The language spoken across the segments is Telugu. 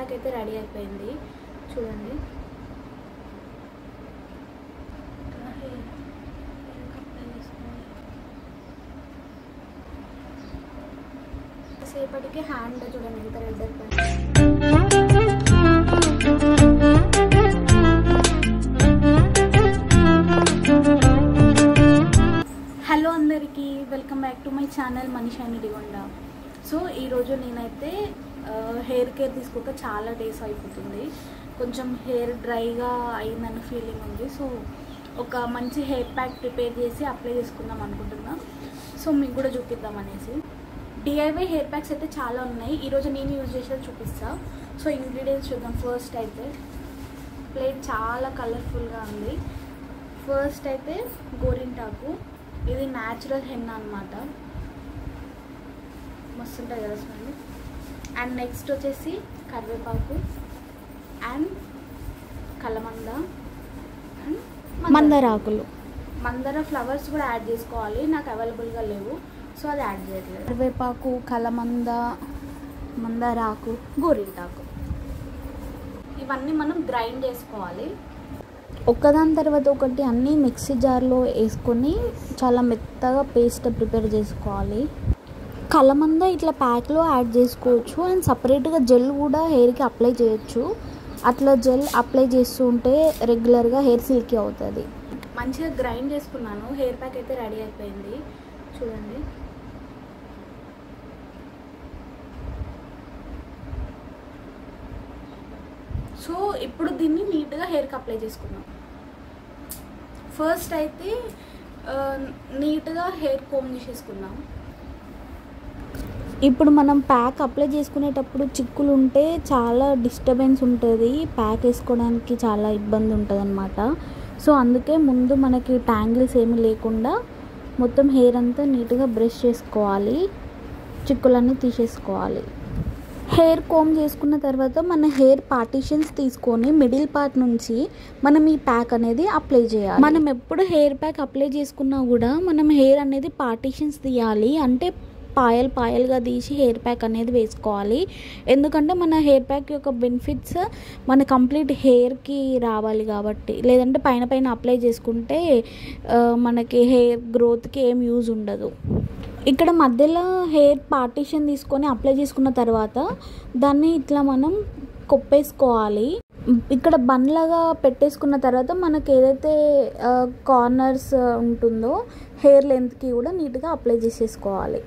ప్యాక్ అయితే రెడీ అయిపోయింది చూడండి. సేపటికి హ్యాండ్ చూడండి ఎంత రెడ్ అయిపోయింది. హలో అందరికీ, welcome back to my channel Manisha Nidigonda. So ఈరోజు నేనైతే హెయిర్ కేర్ తీసుకోక చాలా డేస్ అయిపోతుంది. కొంచెం హెయిర్ డ్రైగా అయిందన్న ఫీలింగ్ ఉంది. సో ఒక మంచి హెయిర్ ప్యాక్ ప్రిపేర్ చేసి అప్లై చేసుకుందాం అనుకుంటున్నా. సో మీకు కూడా చూపిద్దాం అనేసి. డిఐవై హెయిర్ ప్యాక్స్ అయితే చాలా ఉన్నాయి. ఈరోజు నేను యూజ్ చేసేది చూపిస్తా. సో ఇంగ్రీడియంట్స్ చూద్దాం. ఫస్ట్ అయితే ప్లేట్ చాలా కలర్ఫుల్గా ఉంది. ఫస్ట్ అయితే గోరింటాకు, ఇది న్యాచురల్ హెన్నా అనమాట, మస్తు ఉంటుంది కదా స్మెల్. అండ్ నెక్స్ట్ వచ్చేసి కరివేపాకు అండ్ కలమంద అండ్ మందారాకులు. మందార ఫ్లవర్స్ కూడా యాడ్ చేసుకోవాలి, నాకు అవైలబుల్గా లేవు సో అది యాడ్ చేయట్లేదు. కరివేపాకు, కలమంద, మందారాకు, గోరింటాకు ఇవన్నీ మనం గ్రైండ్ చేసుకోవాలి. ఒకదాని తర్వాత ఒకటి అన్నీ మిక్సీ జార్లో వేసుకొని చాలా మెత్తగా పేస్ట్ ప్రిపేర్ చేసుకోవాలి. కలమంద ఇట్లా ప్యాక్లో యాడ్ చేసుకోవచ్చు అండ్ సపరేట్గా జెల్ కూడా హెయిర్కి అప్లై చేయొచ్చు. అట్లా జెల్ అప్లై చేస్తూ ఉంటే రెగ్యులర్గా హెయిర్ సిల్కీ అవుతుంది. మంచిగా గ్రైండ్ చేసుకున్నాను. హెయిర్ ప్యాక్ అయితే రెడీ అయిపోయింది చూడండి. సో ఇప్పుడు దీన్ని నీట్గా హెయిర్కి అప్లై చేసుకుందాం. ఫస్ట్ అయితే నీట్గా హెయిర్ కోమ్ చేసేసుకుందాం. ఇప్పుడు మనం ప్యాక్ అప్లై చేసుకునేటప్పుడు చిక్కులు ఉంటే చాలా డిస్టర్బెన్స్ ఉంటుంది, ప్యాక్ వేసుకోవడానికి చాలా ఇబ్బంది ఉంటుంది అన్నమాట. సో అందుకే ముందు మనకి ట్యాంగిల్స్ ఏమీ లేకుండా మొత్తం హెయిర్ అంతా నీట్గా బ్రష్ చేసుకోవాలి, చిక్కులన్నీ తీసేసుకోవాలి. హెయిర్ కోమ్ చేసుకున్న తర్వాత మన హెయిర్ పార్టీషన్స్ తీసుకొని మిడిల్ పార్ట్ నుంచి మనం ఈ ప్యాక్ అనేది అప్లై చేయాలి. మనం ఎప్పుడు హెయిర్ ప్యాక్ అప్లై చేసుకున్నా కూడా మనం హెయిర్ అనేది పార్టీషన్స్ తీయాలి, అంటే పాయలుగా తీసి హెయిర్ ప్యాక్ అనేది వేసుకోవాలి. ఎందుకంటే మన హెయిర్ ప్యాక్ యొక్క బెనిఫిట్స్ మన కంప్లీట్ హెయిర్కి రావాలి కాబట్టి. లేదంటే పైన అప్లై చేసుకుంటే మనకి హెయిర్ గ్రోత్కి ఏం యూజ్ ఉండదు. ఇక్కడ మధ్యలో హెయిర్ పార్టీషన్ తీసుకొని అప్లై చేసుకున్న తర్వాత దాన్ని ఇట్లా మనం కొప్పేసుకోవాలి. ఇక్కడ బండ్లాగా పెట్టేసుకున్న తర్వాత మనకి ఏదైతే కార్నర్స్ ఉంటుందో హెయిర్ లెంత్కి కూడా నీట్గా అప్లై చేసేసుకోవాలి.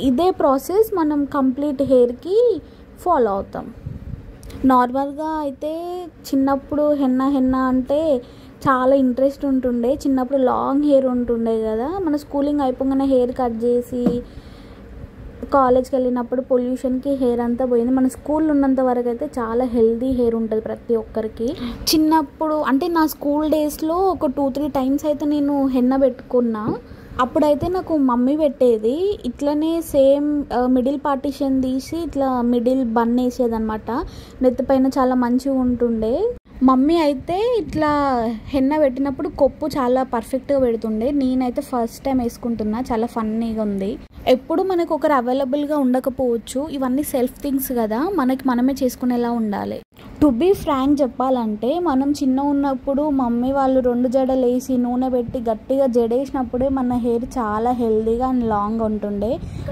ఇదే ప్రాసెస్ మనం కంప్లీట్ హెయిర్కి ఫాలో అవుతాం. నార్మల్గా అయితే చిన్నప్పుడు హెన్నా అంటే చాలా ఇంట్రెస్ట్ ఉంటుండే. చిన్నప్పుడు లాంగ్ హెయిర్ ఉంటుండే కదా, మన స్కూలింగ్ అయిపోగానే హెయిర్ కట్ చేసి కాలేజ్కి వెళ్ళినప్పుడు పొల్యూషన్కి హెయిర్ అంతా పోయింది. మన స్కూల్లో ఉన్నంత వరకు అయితే చాలా హెల్దీ హెయిర్ ఉంటుంది ప్రతి ఒక్కరికి. చిన్నప్పుడు అంటే నా స్కూల్ డేస్లో ఒక 2-3 టైమ్స్ అయితే నేను హెన్నా పెట్టుకున్నా. అప్పుడైతే నాకు మమ్మీ పెట్టేది ఇట్లనే సేమ్ మిడిల్ పార్టీషన్ తీసి ఇట్లా మిడిల్ బన్ వేసేదనమాట. నెత్తిపైన చాలా మంచిగా ఉంటుండే. మమ్మీ అయితే ఇట్లా హెన్నా పెట్టినప్పుడు కొప్పు చాలా పర్ఫెక్ట్గా పెడుతుండే. నేనైతే ఫస్ట్ టైం వేసుకుంటున్నా, చాలా ఫన్నీగా ఉంది. ఎప్పుడు మనకు ఒకరు అవైలబుల్గా ఉండకపోవచ్చు, ఇవన్నీ సెల్ఫ్ థింగ్స్ కదా, మనమే చేసుకునేలా ఉండాలి. టు బీ ఫ్రాంక్ చెప్పాలంటే మనం చిన్న ఉన్నప్పుడు మమ్మీ వాళ్ళు 2 జడలు వేసి నూనె పెట్టి గట్టిగా జడేసినప్పుడే మన హెయిర్ చాలా హెల్దీగా అండ్ లాంగ్ ఉంటుండే.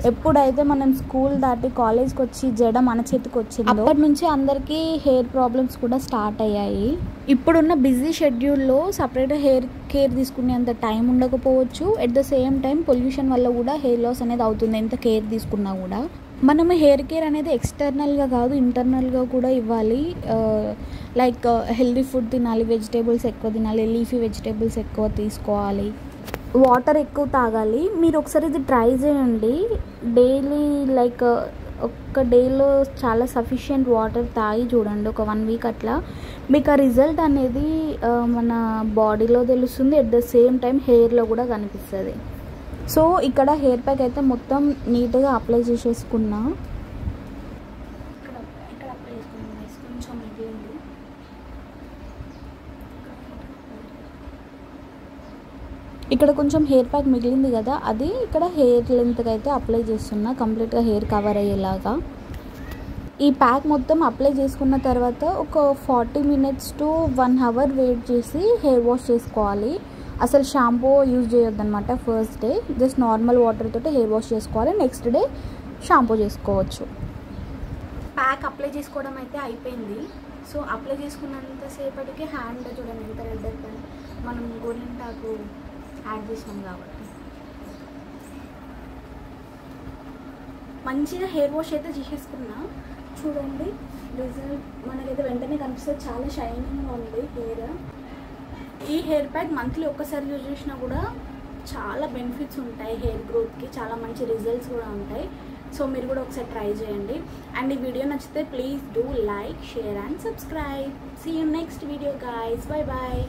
ఎప్పుడైతే మనం స్కూల్ దాటి కాలేజ్కి వచ్చి జడ మన చేతికి వచ్చిందో అప్పటి నుంచి అందరికీ హెయిర్ ప్రాబ్లమ్స్ కూడా స్టార్ట్ అయ్యాయి. ఇప్పుడున్న బిజీ షెడ్యూల్లో సపరేట్గా హెయిర్ కేర్ తీసుకునేంత టైం ఉండకపోవచ్చు. At the same time pollution వల్ల కూడా హెయిర్ లాస్ అనేది అవుతుంది ఎంత కేర్ తీసుకున్నా కూడా. మనం హెయిర్ కేర్ అనేది ఎక్స్టర్నల్గా కాదు ఇంటర్నల్గా కూడా ఇవ్వాలి. లైక్ హెల్దీ ఫుడ్ తినాలి, వెజిటేబుల్స్ ఎక్కువ తినాలి, లీఫీ వెజిటేబుల్స్ ఎక్కువ తీసుకోవాలి, వాటర్ ఎక్కువ తాగాలి. మీరు ఒకసారి ఇది ట్రై చేయండి. డైలీ లైక్ ఒక డేలో చాలా సఫిషియెంట్ వాటర్ తాగి చూడండి ఒక 1 వీక్ అట్లా. మీకు ఆ రిజల్ట్ అనేది మన బాడీలో తెలుస్తుంది, ఎట్ ద సేమ్ టైం హెయిర్లో కూడా కనిపిస్తుంది. సో ఇక్కడ హెయిర్ ప్యాక్ అయితే మొత్తం నీట్గా అప్లై చేసేసుకున్నా. ఇక్కడ అప్లై చేసుకున్నాం. కొంచెం మిగిలింది. ఇక్కడ కొంచెం హెయిర్ ప్యాక్ మిగిలింది కదా, అది ఇక్కడ హెయిర్ లెంత్కి అయితే అప్లై చేస్తున్నా, కంప్లీట్గా హెయిర్ కవర్ అయ్యేలాగా. ఈ ప్యాక్ మొత్తం అప్లై చేసుకున్న తర్వాత ఒక 40 minutes to 1 hour వెయిట్ చేసి హెయిర్ వాష్ చేసుకోవాలి. అసలు షాంపూ యూజ్ చేయొద్దన్నమాట. First day just normal water తోటి హెయిర్ వాష్ చేసుకోవాలి. నెక్స్ట్ డే షాంపూ చేసుకోవచ్చు. ప్యాక్ అప్లై చేసుకోవడం అయితే అయిపోయింది. సో అప్లై చేసుకున్నంతసేపటికి హ్యాండ్ చూడండి ఎంత రెడ్ అయిపోయింది. మనం గోరింటాకు యాడ్ చేసినాం కాబట్టి. మంచిగా హెయిర్ వాష్ అయితే చేసేసుకున్నా. చూడండి రిజల్ట్ మనకైతే వెంటనే కనిపిస్తుంది. చాలా షైనింగ్గా ఉంది హెయిర్. ఈ హెయిర్ ప్యాక్ మంత్లీ ఒక్కసారి యూజ్ చేసినా కూడా చాలా బెనిఫిట్స్ ఉంటాయి హెయిర్ గ్రోత్కి. చాలా మంచి రిజల్ట్స్ కూడా ఉంటాయి. సో మీరు కూడా ఒకసారి ట్రై చేయండి. అండ్ ఈ వీడియో నచ్చితే please do like, share and subscribe. See you next video guys. Bye bye.